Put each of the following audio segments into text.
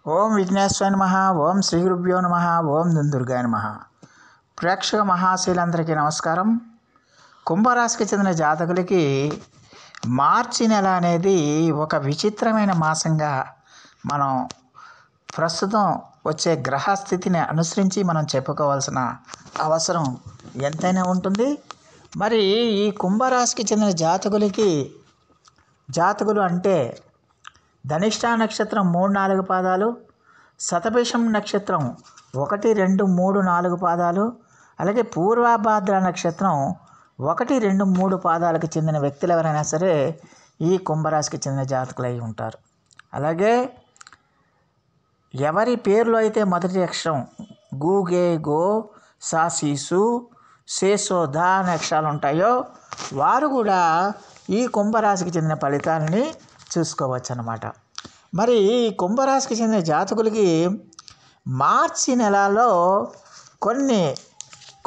ఓం విఘ్నేశ్వరాయ నమః. ఓం శ్రీ గురుభ్యో నమః. ఓం దుందుర్గాయ నమః. ప్రేక్షక మహాశీలందరికీ నమస్కారం. కుంభరాశికి చెందిన జాతకులకి మార్చి నెల అనేది ఒక విచిత్రమైన మాసంగా మనం ప్రస్తుతం వచ్చే గ్రహస్థితిని అనుసరించి మనం చెప్పుకోవాల్సిన అవసరం ఎంతైనా ఉంటుంది. మరి ఈ కుంభరాశికి చెందిన జాతకులు అంటే ధనిష్ఠా నక్షత్రం 3-4 పాదాలు, శతభిషం నక్షత్రం 1, 2, 3, 4 పాదాలు, అలాగే పూర్వభాద్ర నక్షత్రం 1, 2, 3 పాదాలకు చెందిన వ్యక్తులు ఎవరైనా సరే ఈ కుంభరాశికి చెందిన జాతకులు అయి ఉంటారు. అలాగే ఎవరి పేరులో అయితే మొదటి అక్షరం గు, గే, గో, సా, సీసు, సేసో, దా అనే అక్షరాలు ఉంటాయో వారు కూడా ఈ కుంభరాశికి చెందిన ఫలితాలని చూసుకోవచ్చు అన్నమాట. మరి ఈ కుంభరాశికి చెందిన జాతకులకి మార్చి నెలలో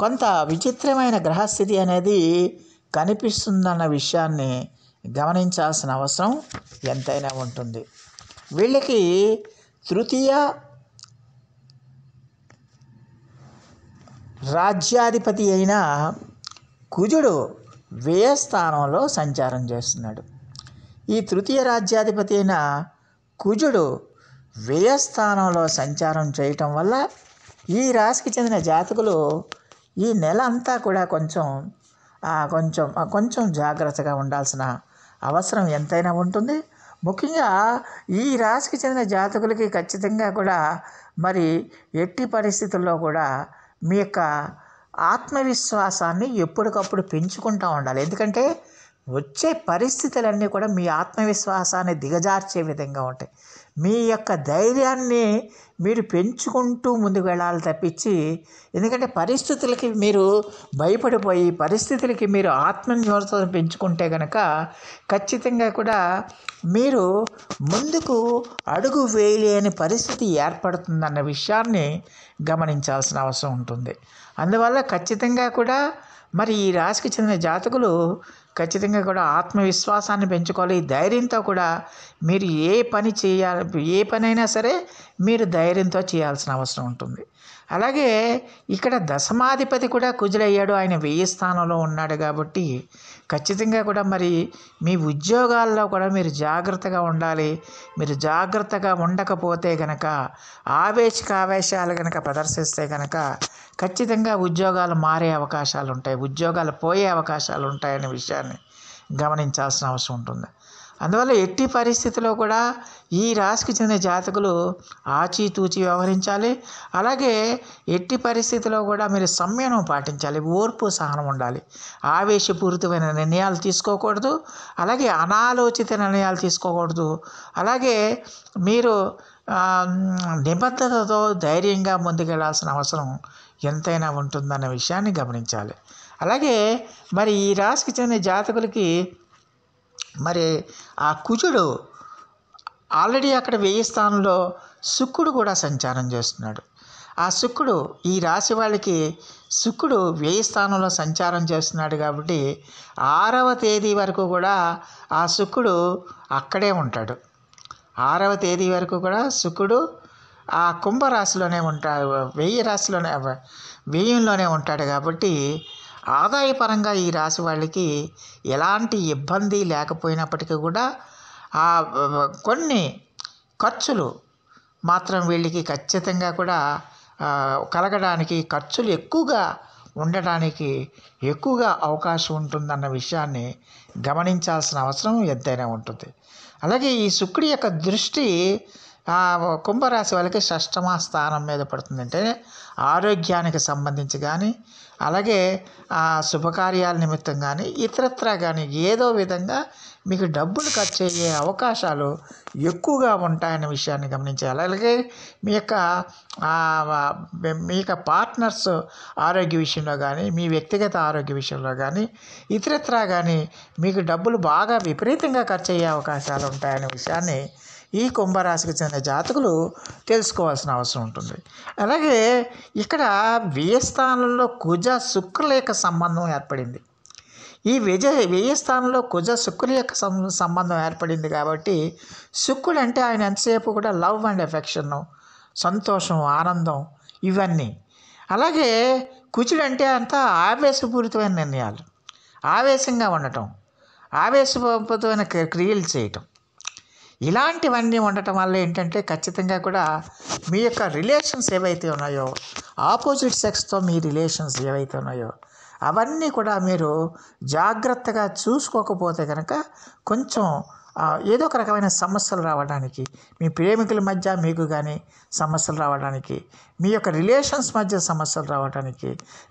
కొంత విచిత్రమైన గ్రహస్థితి అనేది కనిపిస్తుందన్న విషయాన్ని గమనించాల్సిన అవసరం ఎంతైనా ఉంటుంది. వీళ్ళకి తృతీయ రాజ్యాధిపతి అయిన కుజుడు వ్యయస్థానంలో సంచారం చేస్తున్నాడు. ఈ తృతీయ రాజ్యాధిపతి అయిన కుజుడు వ్యయస్థానంలో సంచారం చేయటం వల్ల ఈ రాశికి చెందిన జాతకులు ఈ నెల అంతా కూడా కొంచెం జాగ్రత్తగా ఉండాల్సిన అవసరం ఎంతైనా ఉంటుంది. ముఖ్యంగా ఈ రాశికి చెందిన జాతకులకి ఖచ్చితంగా కూడా మరి ఎట్టి పరిస్థితుల్లో కూడా మీ యొక్క ఆత్మవిశ్వాసాన్ని ఎప్పటికప్పుడు పెంచుకుంటూ ఉండాలి. ఎందుకంటే వచ్చే పరిస్థితులన్నీ కూడా మీ ఆత్మవిశ్వాసాన్ని దిగజార్చే విధంగా ఉంటాయి. మీ యొక్క ధైర్యాన్ని మీరు పెంచుకుంటూ ముందుకు వెళ్ళాలి తప్పించి, ఎందుకంటే పరిస్థితులకి మీరు భయపడిపోయి పరిస్థితులకి మీరు ఆత్మవిశ్వాసాన్ని పెంచుకుంటే కనుక ఖచ్చితంగా కూడా మీరు ముందుకు అడుగు వేయలేని పరిస్థితి ఏర్పడుతుందన్న విషయాన్ని గమనించాల్సిన అవసరం ఉంటుంది. అందువల్ల ఖచ్చితంగా కూడా మరి ఈ రాశికి చెందిన జాతకులు ఖచ్చితంగా కూడా ఆత్మవిశ్వాసాన్ని పెంచుకోవాలి. ధైర్యంతో కూడా మీరు ఏ పనైనా సరే మీరు ధైర్యంతో చేయాల్సిన అవసరం ఉంటుంది. అలాగే ఇక్కడ దశమాధిపతి కూడా కుజులయ్యాడు. ఆయన వ్యయ స్థానంలో ఉన్నాడు కాబట్టి ఖచ్చితంగా కూడా మరి మీ ఉద్యోగాల్లో కూడా మీరు జాగ్రత్తగా ఉండాలి. మీరు జాగ్రత్తగా ఉండకపోతే కనుక ఆవేశాలు కనుక ప్రదర్శిస్తే కనుక ఖచ్చితంగా ఉద్యోగాలు మారే అవకాశాలు ఉంటాయి, ఉద్యోగాలు పోయే అవకాశాలు ఉంటాయనే విషయాన్ని గమనించాల్సిన అవసరం ఉంటుంది. అందువల్ల ఎట్టి పరిస్థితిలో కూడా ఈ రాశికి చెందిన జాతకులు ఆచితూచి వ్యవహరించాలి. అలాగే ఎట్టి పరిస్థితిలో కూడా మీరు సంయమనం పాటించాలి, ఓర్పు సహనం ఉండాలి. ఆవేశపూరితమైన నిర్ణయాలు తీసుకోకూడదు, అలాగే అనాలోచిత నిర్ణయాలు తీసుకోకూడదు. అలాగే మీరు నిబద్ధతతో ధైర్యంగా ముందుకెళ్లాల్సిన అవసరం ఎంతైనా ఉంటుందన్న విషయాన్ని గమనించాలి. అలాగే మరి ఈ రాశికి చెందిన జాతకులకి మరి ఆ కుజుడు ఆల్రెడీ అక్కడ వ్యయ స్థానంలో శుక్రుడు కూడా సంచారం చేస్తున్నాడు. ఆ శుక్రుడు ఈ రాశి వాళ్ళకి శుక్రుడు వ్యయ స్థానంలో సంచారం చేస్తున్నాడు కాబట్టి 6వ తేదీ వరకు కూడా ఆ శుక్రుడు అక్కడే ఉంటాడు. 6వ తేదీ వరకు కూడా శుక్రుడు ఆ కుంభరాశిలోనే ఉంటాడు, వ్యయంలోనే ఉంటాడు. కాబట్టి ఆదాయపరంగా ఈ రాశి వాళ్ళకి ఎలాంటి ఇబ్బంది లేకపోయినప్పటికీ కూడా కొన్ని ఖర్చులు మాత్రం వీళ్ళకి ఖచ్చితంగా కూడా కలగడానికి, ఖర్చులు ఎక్కువగా ఉండడానికి ఎక్కువగా అవకాశం ఉంటుందన్న విషయాన్ని గమనించాల్సిన అవసరం ఎంతైనా ఉంటుంది. అలాగే ఈ శుక్రుడి యొక్క దృష్టి కుంభరాశి వాళ్ళకి 6వ స్థానం మీద పడుతుంది. అంటే ఆరోగ్యానికి సంబంధించి కానీ, అలాగే శుభకార్యాల నిమిత్తం కానీ, ఇతరత్రా కానీ ఏదో విధంగా మీకు డబ్బులు ఖర్చు అయ్యే అవకాశాలు ఎక్కువగా ఉంటాయనే విషయాన్ని గమనించాలి. అలాగే మీ యొక్క పార్ట్నర్స్ ఆరోగ్య విషయంలో కానీ, మీ వ్యక్తిగత ఆరోగ్య విషయంలో కానీ, ఇతరత్రా కానీ మీకు డబ్బులు బాగా విపరీతంగా ఖర్చు అయ్యే అవకాశాలు ఉంటాయనే విషయాన్ని ఈ కుంభరాశికి చెందిన జాతకులు తెలుసుకోవాల్సిన అవసరం ఉంటుంది. అలాగే ఇక్కడ వ్యయస్థానంలో కుజ శుక్రుల యొక్క సంబంధం ఏర్పడింది. ఈ వ్యయ స్థానంలో కుజ శుక్రుల యొక్క సంబంధం ఏర్పడింది కాబట్టి శుక్రుడు అంటే ఆయన ఎంతసేపు కూడా లవ్ అండ్ ఎఫెక్షన్, సంతోషం, ఆనందం ఇవన్నీ. అలాగే కుజుడు అంటే అంతా ఆవేశపూరితమైన నిర్ణయాలు, ఆవేశంగా ఉండటం, ఆవేశపూరితమైన క్రియలు చేయటం, ఇలాంటివన్నీ ఉండటం వల్ల ఏంటంటే ఖచ్చితంగా కూడా మీ యొక్క రిలేషన్స్ ఏవైతే ఉన్నాయో, ఆపోజిట్ సెక్స్తో మీ రిలేషన్స్ ఏవైతే ఉన్నాయో అవన్నీ కూడా మీరు జాగ్రత్తగా చూసుకోకపోతే కనుక కొంచెం ఏదో ఒక రకమైన సమస్యలు రావడానికి, మీ ప్రేమికుల మధ్య మీకు కానీ సమస్యలు రావడానికి, మీ యొక్క రిలేషన్స్ మధ్య సమస్యలు రావడానికి,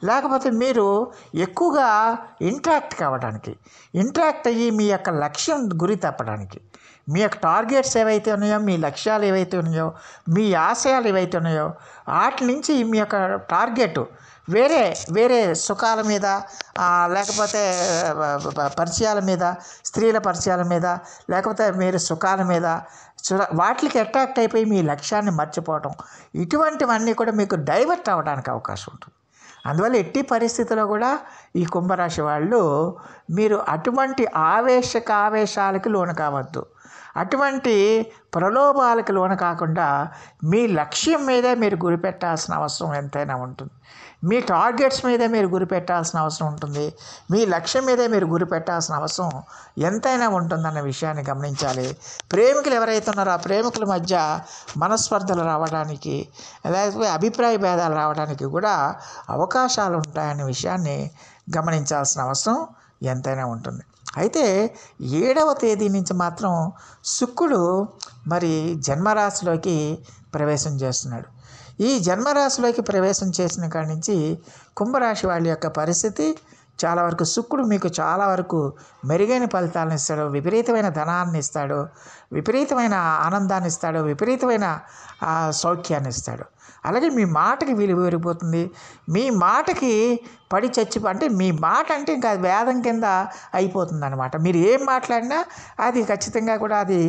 లేకపోతే మీరు ఎక్కువగా ఇంటరాక్ట్ అయ్యి మీ యొక్క లక్ష్యం గురి తప్పడానికి, మీ యొక్క టార్గెట్స్ ఏవైతే ఉన్నాయో, మీ లక్ష్యాలు ఏవైతే ఉన్నాయో, మీ ఆశయాలు ఏవైతే ఉన్నాయో వాటి నుంచి మీ యొక్క టార్గెట్ వేరే సుఖాల మీద, లేకపోతే పరిచయాల మీద, స్త్రీల పరిచయాల మీద, లేకపోతే మీరు సుఖాల మీద వాటికి అట్రాక్ట్ అయిపోయి మీ లక్ష్యాన్ని మర్చిపోవటం, ఇటువంటివన్నీ కూడా మీకు డైవర్ట్ అవ్వడానికి అవకాశం ఉంటుంది. అందువల్ల ఎట్టి పరిస్థితుల్లో కూడా ఈ కుంభరాశి వాళ్ళు మీరు అటువంటి ఆవేశాలకి లోను కావద్దు, అటువంటి ప్రలోభాలకు లోను కాకుండా మీ లక్ష్యం మీదే మీరు గురిపెట్టాల్సిన అవసరం ఎంతైనా ఉంటుంది. మీ టార్గెట్స్ మీదే మీరు గురిపెట్టాల్సిన అవసరం ఉంటుంది. మీ లక్ష్యం మీదే మీరు గురిపెట్టాల్సిన అవసరం ఎంతైనా ఉంటుందన్న విషయాన్ని గమనించాలి. ప్రేమికులు ఎవరైతే ఉన్నారో ఆ ప్రేమికుల మధ్య మనస్పర్ధలు రావడానికి, లేకపోతే అభిప్రాయ భేదాలు రావడానికి కూడా అవకాశాలు ఉంటాయనే విషయాన్ని గమనించాల్సిన అవసరం ఎంతైనా ఉంటుంది. అయితే 7వ తేదీ నుంచి మాత్రం శుక్రుడు మరి జన్మరాశిలోకి ప్రవేశం చేస్తున్నాడు. ఈ జన్మరాశిలోకి ప్రవేశం చేసిన కాడి నుంచి కుంభరాశి వాళ్ళ యొక్క పరిస్థితి చాలా వరకు, శుక్రుడు మీకు చాలా వరకు మెరుగైన ఫలితాలను ఇస్తాడు, విపరీతమైన ధనాన్ని ఇస్తాడు, విపరీతమైన ఆనందాన్ని ఇస్తాడు, విపరీతమైన సౌఖ్యాన్ని ఇస్తాడు. అలాగే మీ మాటకి విలువ పెరిగిపోతుంది. మీ మాటకి అంటే మీ మాట అంటే ఇంకా వేదం కింద అయిపోతుంది అనమాట. మీరు ఏం మాట్లాడినా అది ఖచ్చితంగా కూడా అది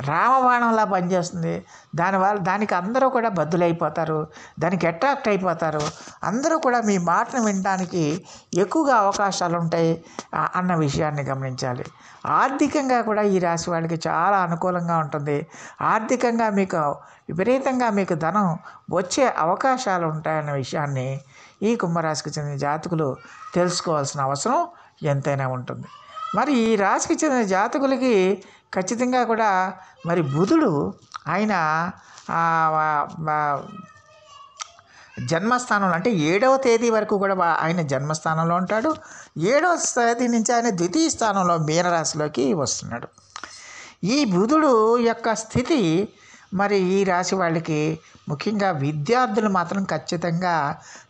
రామబాణంలా పనిచేస్తుంది. దానికి అందరూ కూడా బద్దులైపోతారు, దానికి అట్రాక్ట్ అయిపోతారు. అందరూ కూడా మీ మాటను వినడానికి ఎక్కువగా అవకాశాలు ఉంటాయి అన్న విషయాన్ని గమనించాలి. ఆర్థికంగా కూడా ఈ రాశి వాళ్ళకి చాలా అనుకూలంగా ఉంటుంది. ఆర్థికంగా విపరీతంగా మీకు ధనం వచ్చే అవకాశాలు ఉంటాయన్న విషయాన్ని ఈ కుంభరాశికి చెందిన జాతకులు తెలుసుకోవాల్సిన అవసరం ఎంతైనా ఉంటుంది. మరి ఈ రాశికి చెందిన జాతకులకి ఖచ్చితంగా కూడా మరి బుధుడు ఆయన జన్మస్థానంలో అంటే 7వ తేదీ వరకు కూడా ఆయన జన్మస్థానంలో ఉంటాడు. 7వ తేదీ నుంచి ఆయన ద్వితీయ స్థానంలో మీనరాశిలోకి వస్తున్నాడు. ఈ బుధుడు యొక్క స్థితి మరి ఈ రాశి వాళ్ళకి ముఖ్యంగా విద్యార్థులు మాత్రం ఖచ్చితంగా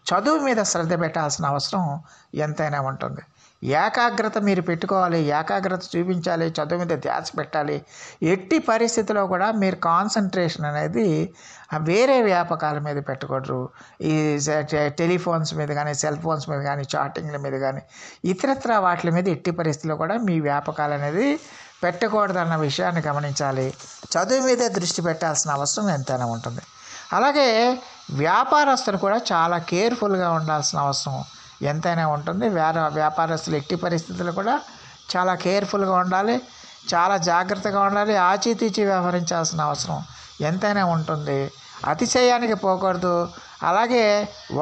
చదువు మీద శ్రద్ధ పెట్టాల్సిన అవసరం ఎంతైనా ఉంటుంది. ఏకాగ్రత మీరు పెట్టుకోవాలి, ఏకాగ్రత చూపించాలి, చదువు మీద ధ్యాస పెట్టాలి. ఎట్టి పరిస్థితిలో కూడా మీరు కాన్సన్ట్రేషన్ అనేది వేరే వ్యాపకాల మీద పెట్టకూడదు. ఈ టెలిఫోన్స్ మీద కానీ, సెల్ ఫోన్స్ మీద కానీ, చాటింగ్ల మీద కానీ, ఇతరత్ర వాటి మీద ఎట్టి పరిస్థితిలో కూడా మీ వ్యాపకాలు అనేది పెట్టకూడదన్న విషయాన్ని గమనించాలి. చదువు మీదే దృష్టి పెట్టాల్సిన అవసరం ఎంతైనా ఉంటుంది. అలాగే వ్యాపారస్తులు కూడా చాలా కేర్ఫుల్గా ఉండాల్సిన అవసరం ఎంతైనా ఉంటుంది. వ్యాపారస్తులు ఎట్టి పరిస్థితుల్లో కూడా చాలా కేర్ఫుల్గా ఉండాలి, చాలా జాగ్రత్తగా ఉండాలి, ఆచితూచి వ్యవహరించాల్సిన అవసరం ఎంతైనా ఉంటుంది. అతిశయానికి పోకూడదు. అలాగే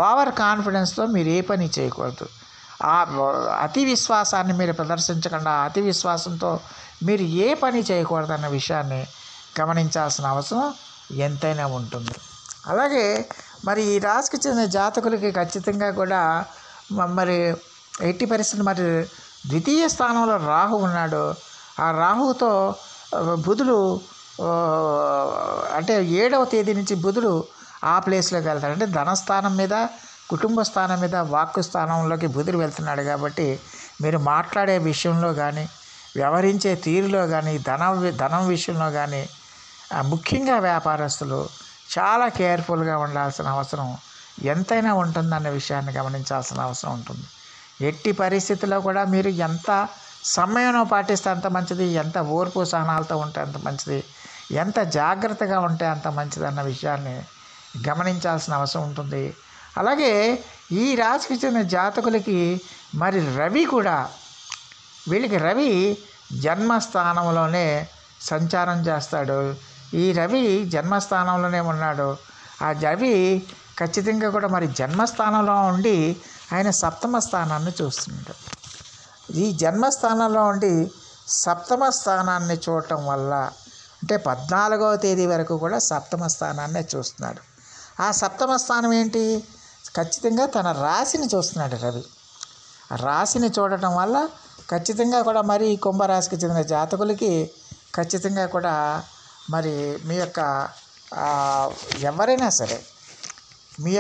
ఓవర్ కాన్ఫిడెన్స్తో మీరు ఏ పని చేయకూడదు. ఆ అతి విశ్వాసాన్ని మీరు ప్రదర్శించకుండా అతి విశ్వాసంతో మీరు ఏ పని చేయకూడదు అన్న విషయాన్ని గమనించాల్సిన అవసరం ఎంతైనా ఉంటుంది. అలాగే మరి ఈ రాశికి చెందిన జాతకులకి ఖచ్చితంగా కూడా మరి ఎట్టి పరిస్థితులు మరి ద్వితీయ స్థానంలో రాహు ఉన్నాడు. ఆ రాహుతో బుధుడు అంటే 7వ తేదీ నుంచి బుధుడు ఆ ప్లేస్లోకి వెళ్తాడు. అంటే ధనస్థానం మీద, కుటుంబ స్థానం మీద, వాక్కు స్థానంలోకి బుధుడు వెళ్తున్నాడు. కాబట్టి మీరు మాట్లాడే విషయంలో కానీ, వ్యవహరించే తీరులో కానీ, ధనం విషయంలో కానీ ముఖ్యంగా వ్యాపారస్తులు చాలా కేర్ఫుల్గా ఉండాల్సిన అవసరం ఎంతైనా ఉంటుందన్న విషయాన్ని గమనించాల్సిన అవసరం ఉంటుంది. ఎట్టి పరిస్థితుల్లో కూడా మీరు ఎంత సమయం పాటిస్తే అంత మంచిది, ఎంత ఓర్పు సహనాలతో ఉంటే అంత మంచిది, ఎంత జాగ్రత్తగా ఉంటే అంత మంచిది అన్న విషయాన్ని గమనించాల్సిన అవసరం ఉంటుంది. అలాగే ఈ రాశికి చెందిన జాతకులకి మరి రవి కూడా వీళ్ళకి రవి జన్మస్థానంలోనే సంచారం చేస్తాడు. ఈ రవి జన్మస్థానంలోనే ఉన్నాడు. ఆ రవి ఖచ్చితంగా కూడా మరి జన్మస్థానంలో ఉండి ఆయన సప్తమ స్థానాన్ని చూస్తున్నాడు. ఈ జన్మస్థానంలో ఉండి సప్తమ స్థానాన్ని చూడటం వల్ల అంటే 14వ తేదీ వరకు కూడా సప్తమ స్థానాన్నే చూస్తున్నాడు. ఆ సప్తమ స్థానం ఏంటి? ఖచ్చితంగా తన రాశిని చూస్తున్నాడు రవి. ఆ రాశిని చూడటం వల్ల ఖచ్చితంగా కూడా మరి కుంభరాశికి చెందిన జాతకులకి ఖచ్చితంగా కూడా మరి మీ యొక్క ఎవరైనా సరే మీ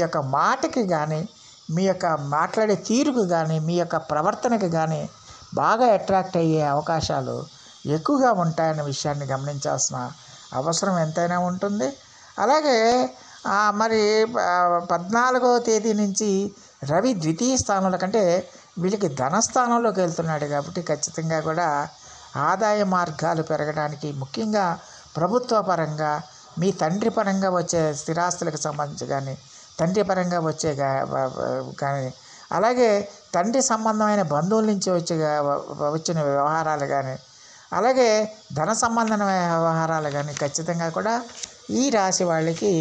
యొక్క మాటకి కానీ, మీ యొక్క మాట్లాడే తీరుకు కానీ, మీ యొక్క ప్రవర్తనకి కానీ బాగా అట్రాక్ట్ అయ్యే అవకాశాలు ఎక్కువగా ఉంటాయన్న విషయాన్ని గమనించాల్సిన అవసరం ఎంతైనా ఉంటుంది. అలాగే మరి 14వ తేదీ నుంచి రవి ద్వితీయ స్థానంలో కంటే వీళ్ళకి ధనస్థానంలోకి వెళ్తున్నాడు కాబట్టి ఖచ్చితంగా కూడా ఆదాయ మార్గాలు పెరగడానికి, ముఖ్యంగా ప్రభుత్వ పరంగా మీ తండ్రి పరంగా వచ్చే స్థిరాస్తులకు సంబంధించి కానీ, తండ్రి పరంగా వచ్చే కానీ, అలాగే తండ్రి సంబంధమైన బంధువుల నుంచి వచ్చిన వ్యవహారాలు కానీ, అలాగే ధన సంబంధమైన వ్యవహారాలు కానీ ఖచ్చితంగా కూడా ఈ రాశి వాళ్ళకి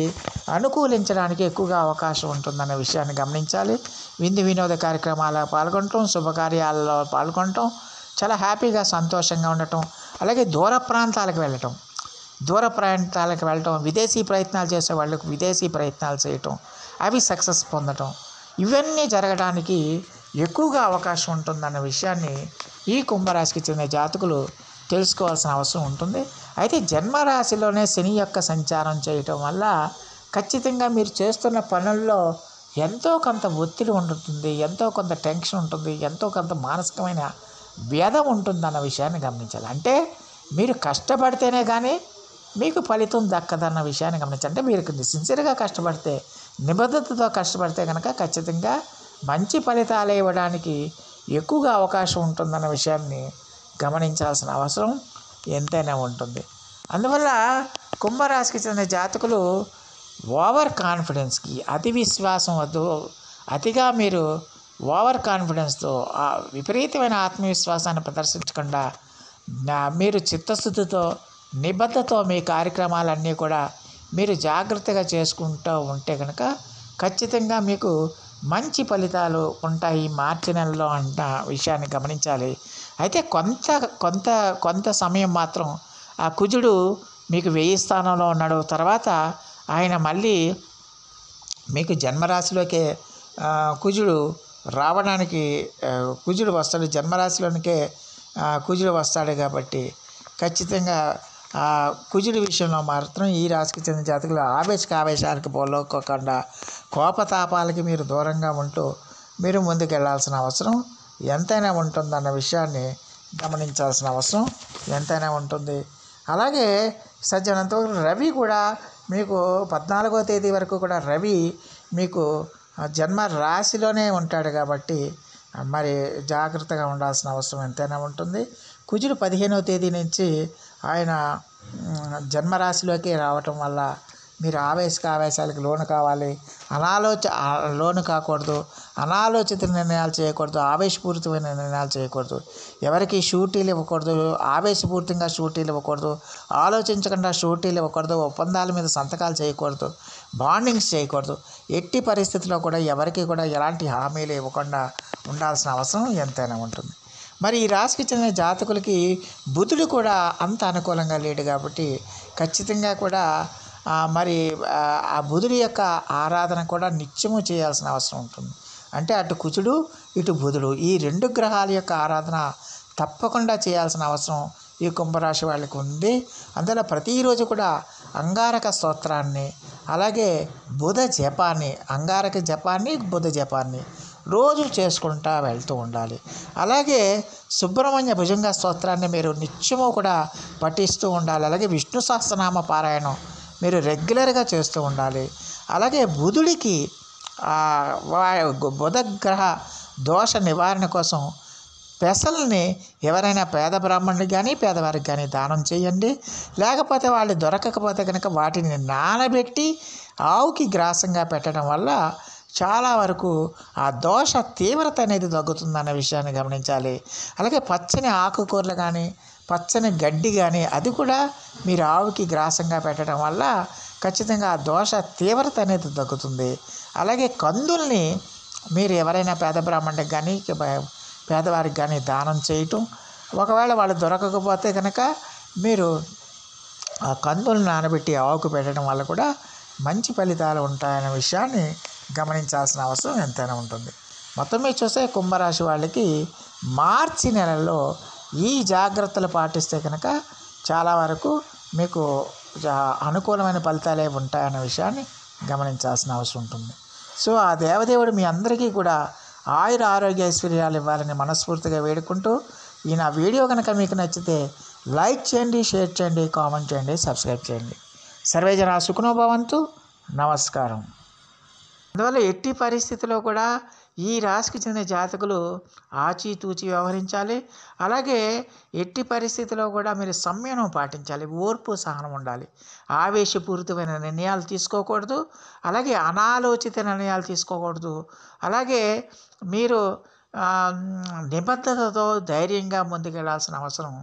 అనుకూలించడానికి ఎక్కువగా అవకాశం ఉంటుందన్న విషయాన్ని గమనించాలి. విందు వినోద కార్యక్రమాల్లో పాల్గొనటం, శుభకార్యాలలో పాల్గొనటం, చాలా హ్యాపీగా సంతోషంగా ఉండటం, అలాగే దూర ప్రాంతాలకు వెళ్ళటం, విదేశీ ప్రయత్నాలు చేసే వాళ్ళకు విదేశీ ప్రయత్నాలు చేయటం, అవి సక్సెస్ పొందటం, ఇవన్నీ జరగడానికి ఎక్కువగా అవకాశం ఉంటుందన్న విషయాన్ని ఈ కుంభరాశికి చెందిన జాతకులు తెలుసుకోవాల్సిన అవసరం ఉంటుంది. అయితే జన్మరాశిలోనే శని యొక్క సంచారం చేయటం వల్ల ఖచ్చితంగా మీరు చేస్తున్న పనుల్లో ఎంతో కొంత ఒత్తిడి ఉంటుంది, ఎంతో కొంత టెన్షన్ ఉంటుంది, ఎంతో కొంత మానసికమైన వ్యధ ఉంటుందన్న విషయాన్ని గమనించాలి. అంటే మీరు కష్టపడితేనే కానీ మీకు ఫలితం దక్కదన్న విషయాన్ని గమనించాలి. అంటే మీరు సిన్సియర్గా కష్టపడితే, నిబద్ధతతో కష్టపడితే కనుక ఖచ్చితంగా మంచి ఫలితాలు ఇవ్వడానికి ఎక్కువగా అవకాశం ఉంటుందన్న విషయాన్ని గమనించాల్సిన అవసరం ఎంతైనా ఉంటుంది. అందువల్ల కుంభరాశికి చెందిన జాతకులు ఓవర్ కాన్ఫిడెన్స్కి, అతి విశ్వాసం వద్దు. అతిగా మీరు ఓవర్ కాన్ఫిడెన్స్తో విపరీతమైన ఆత్మవిశ్వాసాన్ని ప్రదర్శించకుండా మీరు చిత్తశుద్ధితో, నిబద్ధతో మీ కార్యక్రమాలన్నీ కూడా మీరు జాగ్రత్తగా చేసుకుంటూ ఉంటే కనుక ఖచ్చితంగా మీకు మంచి ఫలితాలు ఉంటాయి మార్చి నెలలో అన్న విషయాన్ని గమనించాలి. అయితే కొంత సమయం మాత్రం ఆ కుజుడు మీకు 1000 స్థానంలో ఉన్నాడు. తర్వాత ఆయన మళ్ళీ మీకు జన్మరాశిలోకే కుజుడు రావడానికి కుజుడు వస్తాడు, జన్మరాశిలోనికే కుజుడు వస్తాడు. కాబట్టి ఖచ్చితంగా కుజుడి విషయంలో మాత్రం ఈ రాశికి చెందిన జాతకులు ఆవేశాలకు పోలోకోకుండా కోపతాపాలకి మీరు దూరంగా ఉంటూ మీరు ముందుకెళ్లాల్సిన అవసరం ఎంతైనా ఉంటుందన్న విషయాన్ని గమనించాల్సిన అవసరం ఎంతైనా ఉంటుంది. అలాగే సజ్జనంతవరకు రవి కూడా మీకు 14వ తేదీ వరకు కూడా రవి మీకు జన్మ రాశిలోనే ఉంటాడు కాబట్టి మరి జాగ్రత్తగా ఉండాల్సిన అవసరం ఎంతైనా ఉంటుంది. కుజుడు 15వ తేదీ నుంచి ఆయన జన్మరాశిలోకి రావటం వల్ల మీరు ఆవేశాలకు లోను కాకూడదు, అనాలోచిత నిర్ణయాలు చేయకూడదు, ఆవేశపూరితమైన నిర్ణయాలు చేయకూడదు, ఎవరికి షూటీలు ఇవ్వకూడదు, ఆవేశపూరితంగా షూటీలు ఇవ్వకూడదు, ఆలోచించకుండా షూటీలు ఇవ్వకూడదు, ఒప్పందాల మీద సంతకాలు చేయకూడదు, బాండింగ్స్ చేయకూడదు. ఎట్టి పరిస్థితుల్లో కూడా ఎవరికి కూడా ఎలాంటి హామీలు ఇవ్వకుండా ఉండాల్సిన అవసరం ఎంతైనా ఉంటుంది. మరి ఈ రాశికి చెందిన జాతకులకి బుధుడు కూడా అంత అనుకూలంగా లేడు కాబట్టి ఖచ్చితంగా కూడా మరి ఆ బుధుడి యొక్క ఆరాధన కూడా నిత్యము చేయాల్సిన అవసరం ఉంటుంది. అంటే అటు కుజుడు ఇటు బుధుడు ఈ 2 గ్రహాల యొక్క ఆరాధన తప్పకుండా చేయాల్సిన అవసరం ఈ కుంభరాశి వాళ్ళకి ఉంది. అందులో ప్రతిరోజు కూడా అంగారక స్తోత్రాన్ని, అలాగే బుధ జపాన్ని, అంగారక జపాన్ని, బుధ జపాన్ని రోజు చేసుకుంటూ వెళ్తూ ఉండాలి. అలాగే సుబ్రహ్మణ్య భుజంగ స్తోత్రాన్ని మీరు నిత్యము కూడా పఠిస్తూ ఉండాలి. అలాగే విష్ణు సహస్రనామ పారాయణం మీరు రెగ్యులర్గా చేస్తూ ఉండాలి. అలాగే బుధుడికి బుధ గ్రహ దోష నివారణ కోసం పెసల్ని ఎవరైనా పేద బ్రాహ్మణుడికి కానీ పేదవారికి కానీ దానం చేయండి. లేకపోతే వాళ్ళు దొరకకపోతే కనుక వాటిని నానబెట్టి ఆవుకి గ్రాసంగా పెట్టడం వల్ల చాలా వరకు ఆ దోష తీవ్రత అనేది తగ్గుతుందన్న విషయాన్ని గమనించాలి. అలాగే పచ్చని ఆకుకూరలు కానీ, పచ్చని గడ్డి కానీ అది కూడా మీరు ఆవుకి గ్రాసంగా పెట్టడం వల్ల ఖచ్చితంగా ఆ దోష తీవ్రత అనేది తగ్గుతుంది. అలాగే కందుల్ని మీరు ఎవరైనా పేద బ్రాహ్మణుడికి కానీ పేదవారికి కానీ దానం చేయటం, ఒకవేళ వాళ్ళు దొరకకపోతే కనుక మీరు ఆ కందులు నానబెట్టి ఆవుకు పెట్టడం వల్ల కూడా మంచి ఫలితాలు ఉంటాయనే విషయాన్ని గమనించాల్సిన అవసరం ఎంతైనా ఉంటుంది. మొత్తం మీద చూస్తే కుంభరాశి వాళ్ళకి మార్చి నెలలో ఈ జాగ్రత్తలు పాటిస్తే కనుక చాలా వరకు మీకు అనుకూలమైన ఫలితాలే ఉంటాయనే విషయాన్ని గమనించాల్సిన అవసరం ఉంటుంది. సో ఆ దేవదేవుడు మీ అందరికీ కూడా ఆయుర ఆరోగ్య ఐశ్వర్యాలు ఇవ్వాలని మనస్ఫూర్తిగా వేడుకుంటూ, ఈ నా వీడియో కనుక మీకు నచ్చితే లైక్ చేయండి, షేర్ చేయండి, కామెంట్ చేయండి, సబ్స్క్రైబ్ చేయండి. సర్వే జనా సుఖినో భవంతు. నమస్కారం. అందువల్ల ఎట్టి పరిస్థితిలో కూడా ఈ రాశికి చెందిన జాతకులు ఆచితూచి వ్యవహరించాలి. అలాగే ఎట్టి పరిస్థితిలో కూడా మీరు సంయమనం పాటించాలి, ఓర్పు సహనం ఉండాలి. ఆవేశపూరితమైన నిర్ణయాలు తీసుకోకూడదు, అలాగే అనాలోచిత నిర్ణయాలు తీసుకోకూడదు. అలాగే మీరు నిబద్ధతతో ధైర్యంగా ముందుకెళ్లాల్సిన అవసరం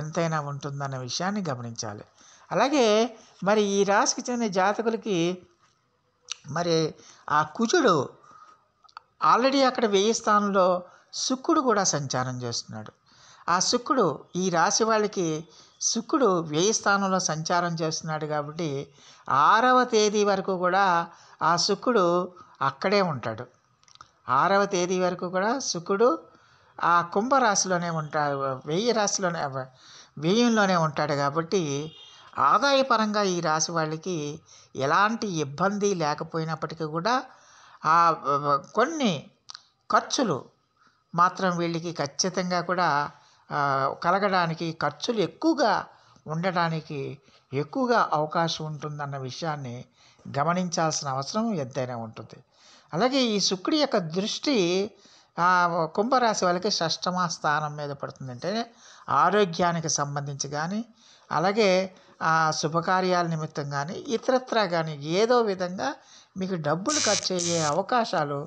ఎంతైనా ఉంటుందన్న విషయాన్ని గమనించాలి. అలాగే మరి ఈ రాశికి చెందిన జాతకులకి మరి ఆ కుజుడు ఆల్రెడీ అక్కడ 1000 స్థానంలో శుక్రుడు కూడా సంచారం చేస్తున్నాడు. ఆ శుక్రుడు ఈ రాశి వాళ్ళకి శుక్రుడు 1000 స్థానంలో సంచారం చేస్తున్నాడు కాబట్టి 6వ తేదీ వరకు కూడా ఆ శుక్రుడు అక్కడే ఉంటాడు. 6వ తేదీ వరకు కూడా శుక్రుడు ఆ కుంభరాశిలోనే ఉంటాడు, 1000లోనే ఉంటాడు. కాబట్టి ఆదాయపరంగా ఈ రాశి వాళ్ళకి ఎలాంటి ఇబ్బంది లేకపోయినప్పటికీ కూడా ఆ కొన్ని ఖర్చులు మాత్రం వీళ్ళకి ఖచ్చితంగా కూడా కలగడానికి, ఖర్చులు ఎక్కువగా ఉండడానికి ఎక్కువగా అవకాశం ఉంటుందన్న విషయాన్ని గమనించాల్సిన అవసరం ఎంతైనా ఉంటుంది. అలాగే ఈ శుక్రుడి యొక్క దృష్టి కుంభరాశి వాళ్ళకి 6వ స్థానం మీద పడుతుందంటే ఆరోగ్యానికి సంబంధించి కానీ, అలాగే శుభకార్యాల నిమిత్తం కానీ, ఇతరత్రా కానీ ఏదో విధంగా మీకు డబ్బులు ఖర్చు అయ్యే అవకాశాలు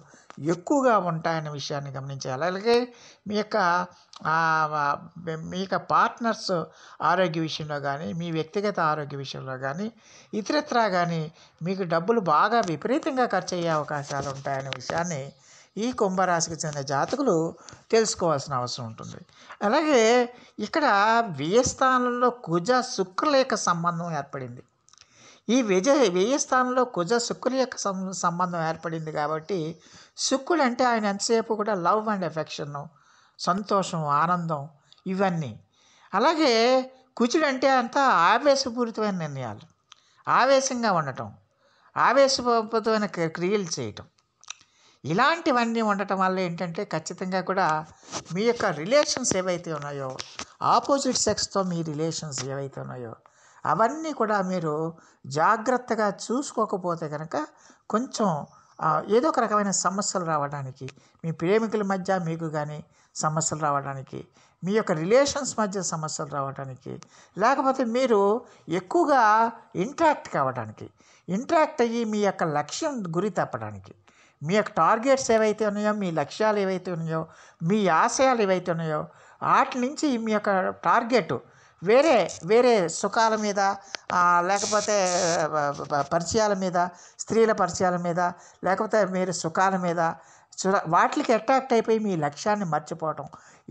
ఎక్కువగా ఉంటాయనే విషయాన్ని గమనించాలి. అలాగే మీ యొక్క పార్ట్నర్స్ ఆరోగ్య విషయంలో కానీ, మీ వ్యక్తిగత ఆరోగ్య విషయంలో కానీ, ఇతరత్రా కానీ మీకు డబ్బులు బాగా విపరీతంగా ఖర్చు అయ్యే అవకాశాలు ఉంటాయనే విషయాన్ని ఈ కుంభరాశికి చెందిన జాతకులు తెలుసుకోవాల్సిన అవసరం ఉంటుంది. అలాగే ఇక్కడ 1000 స్థానంలో కుజ శుక్రుల యొక్క సంబంధం ఏర్పడింది. ఈ 1000 స్థానంలో కుజ శుక్రుల యొక్క సంబంధం ఏర్పడింది కాబట్టి శుక్రుడు అంటే ఆయన ఎంతసేపు కూడా లవ్ అండ్ ఎఫెక్షన్, సంతోషం, ఆనందం ఇవన్నీ. అలాగే కుజుడు అంటే అంతా ఆవేశపూరితమైన నిర్ణయాలు, ఆవేశంగా ఉండటం, ఆవేశపూరితమైన క్రియలు చేయటం, ఇలాంటివన్నీ ఉండటం వల్ల ఏంటంటే ఖచ్చితంగా కూడా మీ యొక్క రిలేషన్స్ ఏవైతే ఉన్నాయో, ఆపోజిట్ సెక్స్తో మీ రిలేషన్స్ ఏవైతే ఉన్నాయో అవన్నీ కూడా మీరు జాగ్రత్తగా చూసుకోకపోతే కనుక కొంచెం ఏదో ఒక రకమైన సమస్యలు రావడానికి, మీ ప్రేమికుల మధ్య మీకు కానీ సమస్యలు రావడానికి, మీ యొక్క రిలేషన్స్ మధ్య సమస్యలు రావడానికి, లేకపోతే మీరు ఎక్కువగా ఇంటరాక్ట్ అయ్యి మీ యొక్క లక్ష్యం గురి తప్పడానికి, మీ యొక్క టార్గెట్స్ ఏవైతే ఉన్నాయో, మీ లక్ష్యాలు ఏవైతే ఉన్నాయో, మీ ఆశయాలు ఏవైతే ఉన్నాయో వాటి నుంచి మీ యొక్క టార్గెట్ వేరే సుఖాల మీద, లేకపోతే పరిచయాల మీద, స్త్రీల పరిచయాల మీద, లేకపోతే మీరు సుఖాల మీద వాటికి అట్రాక్ట్ అయిపోయి మీ లక్ష్యాన్ని మర్చిపోవటం,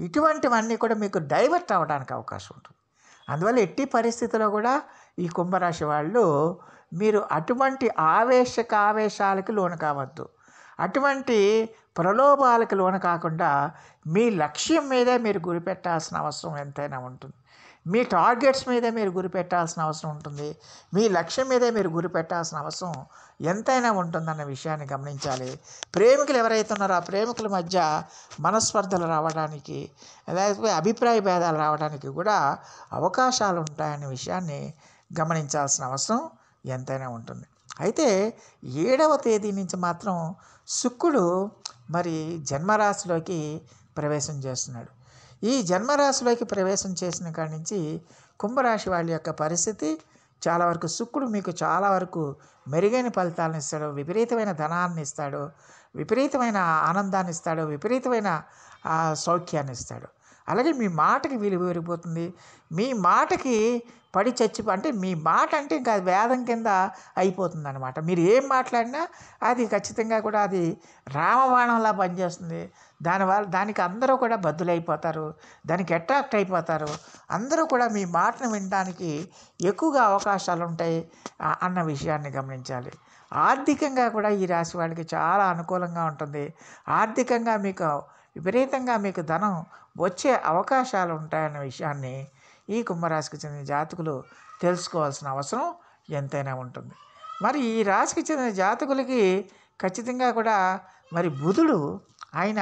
ఇటువంటివన్నీ కూడా మీకు డైవర్ట్ అవ్వడానికి అవకాశం ఉంటుంది. అందువల్ల ఎట్టి పరిస్థితుల్లో కూడా ఈ కుంభరాశి వాళ్ళు మీరు అటువంటి ఆవేశాలకి లోను కావద్దు, అటువంటి ప్రలోభాలకు లోను కాకుండా మీ లక్ష్యం మీదే మీరు గురిపెట్టాల్సిన అవసరం ఎంతైనా ఉంటుంది. మీ టార్గెట్స్ మీదే మీరు గురిపెట్టాల్సిన అవసరం ఉంటుంది. మీ లక్ష్యం మీదే మీరు గురిపెట్టాల్సిన అవసరం ఎంతైనా ఉంటుందన్న విషయాన్ని గమనించాలి. ప్రేమికులు ఎవరైతే ఉన్నారో ఆ ప్రేమికుల మధ్య మనస్పర్ధలు రావడానికి, లేకపోతే అభిప్రాయ భేదాలు రావడానికి కూడా అవకాశాలు ఉంటాయనే విషయాన్ని గమనించాల్సిన అవసరం ఎంతైనా ఉంటుంది. అయితే 7వ తేదీ నుంచి మాత్రం శుక్రుడు మరి జన్మరాశిలోకి ప్రవేశం చేస్తున్నాడు. ఈ జన్మరాశిలోకి ప్రవేశం చేసిన కాడి నుంచి కుంభరాశి వాళ్ళ యొక్క పరిస్థితి చాలా వరకు శుక్రుడు మీకు చాలా వరకు మెరుగైన ఫలితాలను ఇస్తాడు, విపరీతమైన ధనాన్ని ఇస్తాడు, విపరీతమైన ఆనందాన్ని ఇస్తాడు, విపరీతమైన సౌఖ్యాన్ని ఇస్తాడు. అలాగే మీ మాటకి విలువ పెరిగిపోతుంది. మీ మాటకి పడి అంటే మీ మాట అంటే ఇంకా వేదం కింద అయిపోతుంది అనమాట. మీరు ఏం మాట్లాడినా అది ఖచ్చితంగా కూడా అది రామబాణంలా పనిచేస్తుంది. దానివల్ల దానికి అందరూ కూడా బద్దులైపోతారు, దానికి అట్రాక్ట్ అయిపోతారు. అందరూ కూడా మీ మాటను వినడానికి ఎక్కువగా అవకాశాలు ఉంటాయి అన్న విషయాన్ని గమనించాలి. ఆర్థికంగా కూడా ఈ రాశి వాళ్ళకి చాలా అనుకూలంగా ఉంటుంది. ఆర్థికంగా మీకు విపరీతంగా మీకు ధనం వచ్చే అవకాశాలు ఉంటాయన్న విషయాన్ని ఈ కుంభరాశికి చెందిన జాతకులు తెలుసుకోవాల్సిన అవసరం ఎంతైనా ఉంటుంది. మరి ఈ రాశికి చెందిన జాతకులకి ఖచ్చితంగా కూడా మరి బుధుడు ఆయన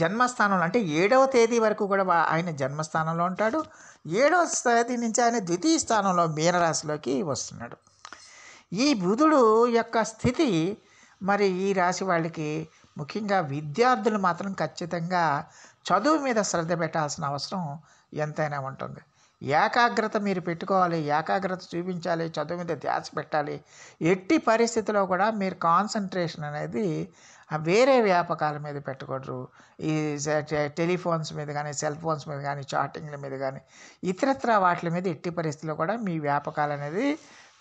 జన్మస్థానంలో అంటే 7వ తేదీ వరకు కూడా ఆయన జన్మస్థానంలో ఉంటాడు. 7వ తేదీ నుంచి ఆయన ద్వితీయ స్థానంలో మీనరాశిలోకి వస్తున్నాడు. ఈ బుధుడు యొక్క స్థితి మరి ఈ రాశి వాళ్ళకి ముఖ్యంగా విద్యార్థులు మాత్రం ఖచ్చితంగా చదువు మీద శ్రద్ధ పెట్టాల్సిన అవసరం ఎంతైనా ఉంటుంది. ఏకాగ్రత మీరు పెట్టుకోవాలి, ఏకాగ్రత చూపించాలి, చదువు మీద ధ్యాస పెట్టాలి. ఎట్టి పరిస్థితిలో కూడా మీరు కాన్సన్ట్రేషన్ అనేది వేరే వ్యాపకాల మీద పెట్టకూడదు. ఈ టెలిఫోన్స్ మీద కానీ, సెల్ ఫోన్స్ మీద కానీ, చాటింగ్ల మీద కానీ, ఇతరత్ర వాటి మీద ఎట్టి పరిస్థితిలో కూడా మీ వ్యాపకాలు అనేది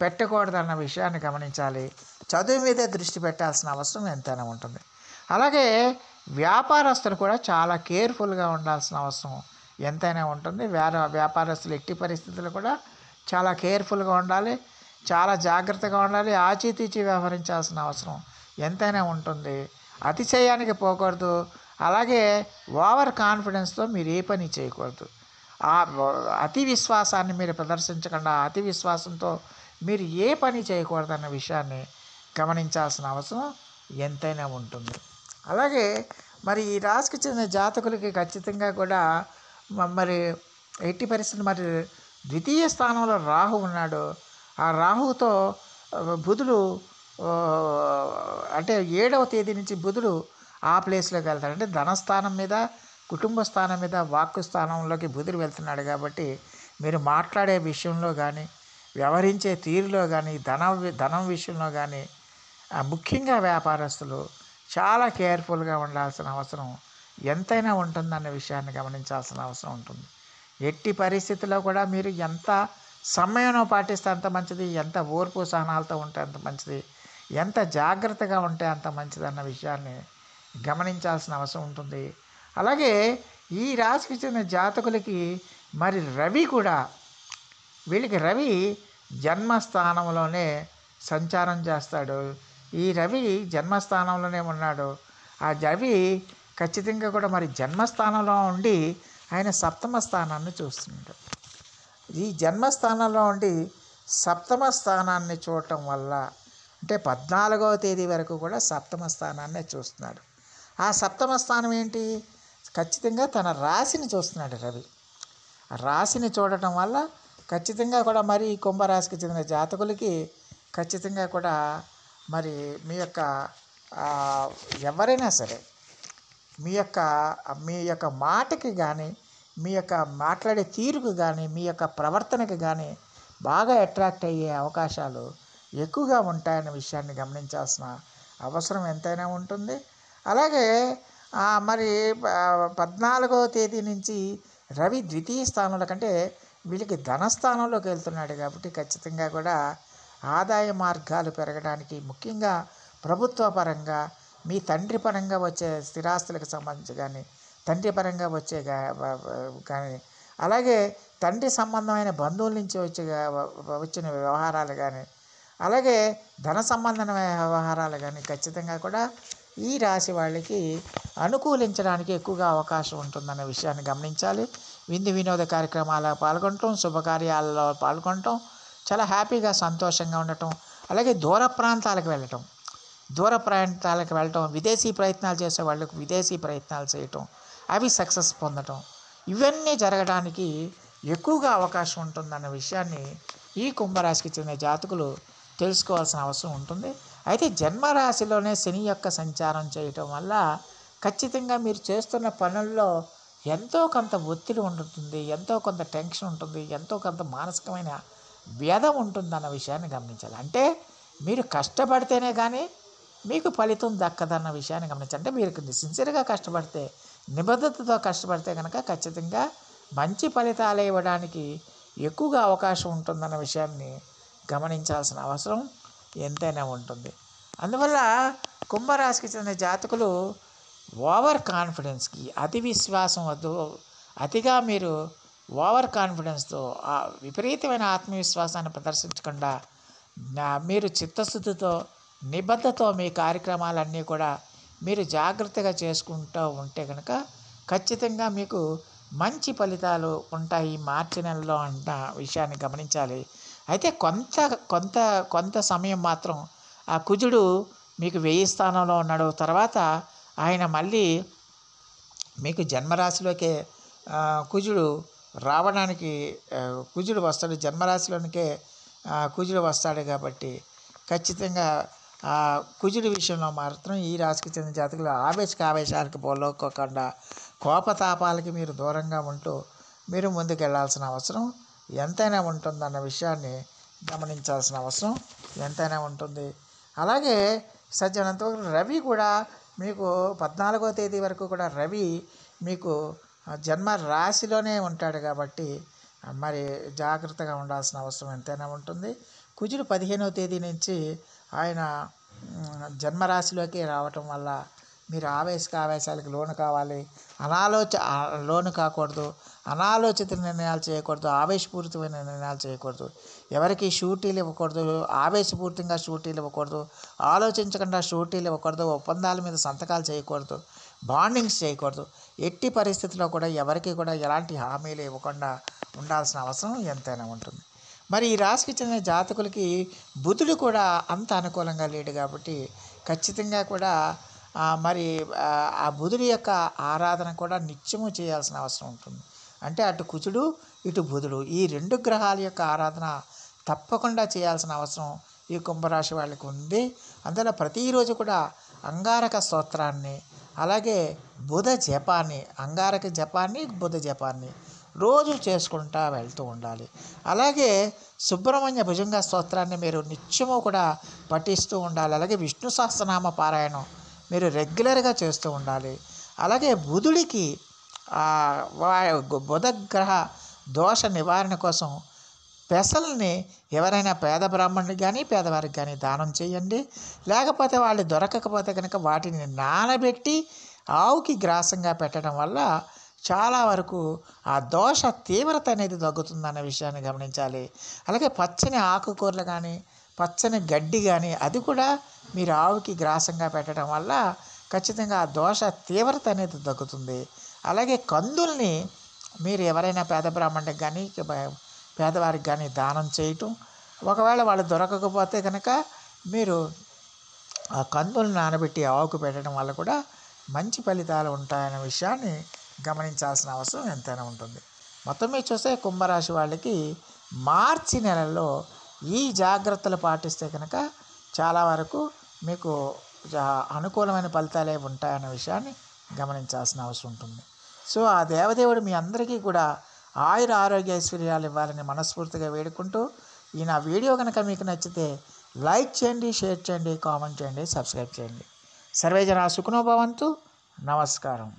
పెట్టకూడదన్న విషయాన్ని గమనించాలి. చదువు మీదే దృష్టి పెట్టాల్సిన అవసరం ఎంతైనా ఉంటుంది. అలాగే వ్యాపారస్తులు కూడా చాలా కేర్ఫుల్గా ఉండాల్సిన అవసరం ఎంతైనా ఉంటుంది. వ్యాపారస్తులు ఎట్టి పరిస్థితుల్లో కూడా చాలా కేర్ఫుల్గా ఉండాలి, చాలా జాగ్రత్తగా ఉండాలి, ఆచితూచి వ్యవహరించాల్సిన అవసరం ఎంతైనా ఉంటుంది. అతిశయానికి పోకూడదు. అలాగే ఓవర్ కాన్ఫిడెన్స్తో మీరు ఏ పని చేయకూడదు. ఆ అతి విశ్వాసాన్ని మీరు ప్రదర్శించకుండా అతి విశ్వాసంతో మీరు ఏ పని చేయకూడదన్న విషయాన్ని గమనించాల్సిన అవసరం ఎంతైనా ఉంటుంది. అలాగే మరి ఈ రాశికి చెందిన జాతకులకి ఖచ్చితంగా కూడా మరి ఎట్టి పరిస్థితులు మరి ద్వితీయ స్థానంలో రాహు ఉన్నాడు. ఆ రాహుతో బుధుడు అంటే 7వ తేదీ నుంచి బుధుడు ఆ ప్లేస్లోకి వెళ్తాడు. అంటే ధనస్థానం మీద, కుటుంబ స్థానం మీద, వాక్కు స్థానంలోకి బుధుడు వెళ్తున్నాడు. కాబట్టి మీరు మాట్లాడే విషయంలో కానీ, వ్యవహరించే తీరులో కానీ, ధనం విషయంలో కానీ ముఖ్యంగా వ్యాపారస్తులు చాలా కేర్ఫుల్గా ఉండాల్సిన అవసరం ఎంతైనా ఉంటుందన్న విషయాన్ని గమనించాల్సిన అవసరం ఉంటుంది. ఎట్టి పరిస్థితుల్లో కూడా మీరు ఎంత సమయం పాటిస్తే అంత మంచిది, ఎంత ఓర్పు సహనాలతో ఉంటే అంత మంచిది, ఎంత జాగ్రత్తగా ఉంటే అంత మంచిది అన్న విషయాన్ని గమనించాల్సిన అవసరం ఉంటుంది. అలాగే ఈ రాశికి చెందిన జాతకులకి మరి రవి కూడా వీళ్ళకి రవి జన్మస్థానంలోనే సంచారం చేస్తాడు. ఈ రవి జన్మస్థానంలోనే ఉన్నాడు. ఆ రవి ఖచ్చితంగా కూడా మరి జన్మస్థానంలో ఉండి ఆయన సప్తమ స్థానాన్ని చూస్తున్నాడు. ఈ జన్మస్థానంలో ఉండి సప్తమ స్థానాన్ని చూడటం వల్ల అంటే 14వ తేదీ వరకు కూడా సప్తమ స్థానాన్నే చూస్తున్నాడు. ఆ సప్తమ స్థానం ఏంటి? ఖచ్చితంగా తన రాశిని చూస్తున్నాడు రవి. ఆ రాశిని చూడటం వల్ల ఖచ్చితంగా కూడా మరి కుంభరాశికి చెందిన జాతకులకి ఖచ్చితంగా కూడా మరి మీ యొక్క ఎవరైనా సరే మీ యొక్క మాటకి కానీ, మీ యొక్క మాట్లాడే తీరుకు కానీ, మీ యొక్క ప్రవర్తనకి కానీ బాగా అట్రాక్ట్ అయ్యే అవకాశాలు ఎక్కువగా ఉంటాయన్న విషయాన్ని గమనించాల్సిన అవసరం ఎంతైనా ఉంటుంది. అలాగే మరి 14వ తేదీ నుంచి రవి ద్వితీయ స్థానంలో కంటే వీళ్ళకి ధనస్థానంలోకి వెళ్తున్నాడు. కాబట్టి ఖచ్చితంగా కూడా ఆదాయ మార్గాలు పెరగడానికి ముఖ్యంగా ప్రభుత్వ పరంగా, మీ తండ్రి పరంగా వచ్చే స్థిరాస్తులకు సంబంధించి కానీ, తండ్రి పరంగా వచ్చే కానీ, అలాగే తండ్రి సంబంధమైన బంధువుల నుంచి వచ్చిన వ్యవహారాలు కానీ, అలాగే ధన సంబంధమైన వ్యవహారాలు కానీ ఖచ్చితంగా కూడా ఈ రాశి వాళ్ళకి అనుకూలించడానికి ఎక్కువగా అవకాశం ఉంటుందన్న విషయాన్ని గమనించాలి. వినోద కార్యక్రమాల్లో పాల్గొనటం, శుభకార్యాలలో పాల్గొనటం, చాలా హ్యాపీగా సంతోషంగా ఉండటం, అలాగే దూర ప్రాంతాలకు వెళ్ళటం, విదేశీ ప్రయత్నాలు చేసే వాళ్ళకు విదేశీ ప్రయత్నాలు చేయటం, అవి సక్సెస్ పొందటం, ఇవన్నీ జరగడానికి ఎక్కువగా అవకాశం ఉంటుందన్న విషయాన్ని ఈ కుంభరాశికి చెందిన జాతకులు తెలుసుకోవాల్సిన అవసరం ఉంటుంది. అయితే జన్మరాశిలోనే శని యొక్క సంచారం చేయటం వల్ల ఖచ్చితంగా మీరు చేస్తున్న పనుల్లో ఎంతో కొంత ఒత్తిడి ఉంటుంది, ఎంతో కొంత టెన్షన్ ఉంటుంది, ఎంతో కొంత మానసికమైన వ్యధ ఉంటుందన్న విషయాన్ని గమనించాలి. అంటే మీరు కష్టపడితేనే కానీ మీకు ఫలితం దక్కదన్న విషయాన్ని గమనించాలి. అంటే మీరు సిన్సియర్గా కష్టపడితే, నిబద్ధతతో కష్టపడితే కనుక ఖచ్చితంగా మంచి ఫలితాలు ఇవ్వడానికి ఎక్కువగా అవకాశం ఉంటుందన్న విషయాన్ని గమనించాల్సిన అవసరం ఎంతైనా ఉంటుంది. అందువల్ల కుంభరాశికి చెందిన జాతకులు ఓవర్ కాన్ఫిడెన్స్కి, అతి విశ్వాసం వద్దు. అతిగా మీరు ఓవర్ కాన్ఫిడెన్స్తో విపరీతమైన ఆత్మవిశ్వాసాన్ని ప్రదర్శించకుండా మీరు చిత్తశుద్ధితో నిబద్ధతో మీ కార్యక్రమాలన్నీ కూడా మీరు జాగ్రత్తగా చేసుకుంటూ ఉంటే కనుక ఖచ్చితంగా మీకు మంచి ఫలితాలు ఉంటాయి మార్చి నెలలో అన్న విషయాన్ని గమనించాలి. అయితే కొంత సమయం మాత్రం ఆ కుజుడు మీకు 1000 స్థానంలో ఉన్నాడు. తర్వాత ఆయన మళ్ళీ మీకు జన్మరాశిలోకే కుజుడు రావడానికి కుజుడు వస్తాడు, జన్మరాశిలోనికే కుజుడు వస్తాడు. కాబట్టి ఖచ్చితంగా కుజుడి విషయంలో మాత్రం ఈ రాశికి చెందిన జాతకులు ఆవేశాలకు పోలోకోకుండా కోపతాపాలకి మీరు దూరంగా ఉంటూ మీరు ముందుకెళ్లాల్సిన అవసరం ఎంతైనా ఉంటుందన్న విషయాన్ని గమనించాల్సిన అవసరం ఎంతైనా ఉంటుంది. అలాగే సజ్జనంతవరకు రవి కూడా మీకు 14వ తేదీ వరకు కూడా రవి మీకు జన్మ రాశిలోనే ఉంటాడు. కాబట్టి మరి జాగ్రత్తగా ఉండాల్సిన అవసరం ఎంతైనా ఉంటుంది. కుజుడు 15వ తేదీ నుంచి ఆయన జన్మరాశిలోకి రావటం వల్ల మీరు ఆవేశాలకు లోను కాకూడదు, అనాలోచిత నిర్ణయాలు చేయకూడదు, ఆవేశపూరితమైన నిర్ణయాలు చేయకూడదు, ఎవరికి షూటీలు ఇవ్వకూడదు, ఆవేశపూరితంగా షూటీలు ఇవ్వకూడదు, ఆలోచించకుండా షూటీలు ఇవ్వకూడదు, ఒప్పందాల మీద సంతకాలు చేయకూడదు, బాండింగ్స్ చేయకూడదు. ఎట్టి పరిస్థితుల్లో కూడా ఎవరికి కూడా ఎలాంటి హామీలు ఇవ్వకుండా ఉండాల్సిన అవసరం ఎంతైనా ఉంటుంది. మరి ఈ రాశికి చెందిన జాతకులకి బుధుడు కూడా అంత అనుకూలంగా లేడు. కాబట్టి ఖచ్చితంగా కూడా మరి ఆ బుధుడి యొక్క ఆరాధన కూడా నిత్యము చేయాల్సిన అవసరం ఉంటుంది. అంటే అటు కుజుడు ఇటు బుధుడు ఈ 2 గ్రహాల యొక్క ఆరాధన తప్పకుండా చేయాల్సిన అవసరం ఈ కుంభరాశి వాళ్ళకి ఉంది. అందులో ప్రతిరోజు కూడా అంగారక స్తోత్రాన్ని, అలాగే బుధ జపాన్ని, అంగారక జపాన్ని, బుధ జపాన్ని రోజు చేసుకుంటూ వెళ్తూ ఉండాలి. అలాగే సుబ్రహ్మణ్య భుజంగ స్తోత్రాన్ని మీరు నిత్యము కూడా పఠిస్తూ ఉండాలి. అలాగే విష్ణు సహస్రనామ పారాయణం మీరు రెగ్యులర్గా చేస్తూ ఉండాలి. అలాగే బుధుడికి బుధగ్రహ దోష నివారణ కోసం పెసల్ని ఎవరైనా పేద బ్రాహ్మణుడికి కానీ పేదవారికి కానీ దానం చేయండి. లేకపోతే వాళ్ళు దొరకకపోతే కనుక వాటిని నానబెట్టి ఆవుకి గ్రాసంగా పెట్టడం వల్ల చాలా వరకు ఆ దోష తీవ్రత అనేది తగ్గుతుందన్న విషయాన్ని గమనించాలి. అలాగే పచ్చని ఆకుకూరలు కానీ పచ్చని గడ్డి కానీ అది కూడా మీరు ఆవుకి గ్రాసంగా పెట్టడం వల్ల ఖచ్చితంగా ఆ దోష తీవ్రత అనేది తగ్గుతుంది. అలాగే కందుల్ని మీరు ఎవరైనా పేద బ్రాహ్మణుడికి కానీ పేదవారికి కానీ దానం చేయటం, ఒకవేళ వాళ్ళు దొరకకపోతే కనుక మీరు ఆ కందులను నానబెట్టి ఆవుకు పెట్టడం వల్ల కూడా మంచి ఫలితాలు ఉంటాయనే విషయాన్ని గమనించాల్సిన అవసరం ఎంతైనా ఉంటుంది. మొత్తం మీద చూస్తే కుంభరాశి వాళ్ళకి మార్చి నెలలో ఈ జాగ్రత్తలు పాటిస్తే కనుక చాలా వరకు మీకు అనుకూలమైన ఫలితాలే ఉంటాయనే విషయాన్ని గమనించాల్సిన అవసరం ఉంటుంది. సో ఆ దేవదేవుడు మీ అందరికీ కూడా ఆయుర ఆరోగ్య ఐశ్వర్యాలు ఇవ్వాలని మనస్ఫూర్తిగా వేడుకుంటూ ఈ నా వీడియో కనుక మీకు నచ్చితే లైక్ చేయండి, షేర్ చేయండి, కామెంట్ చేయండి, సబ్స్క్రైబ్ చేయండి. సర్వే జనా సుఖినో భవంతు. నమస్కారం.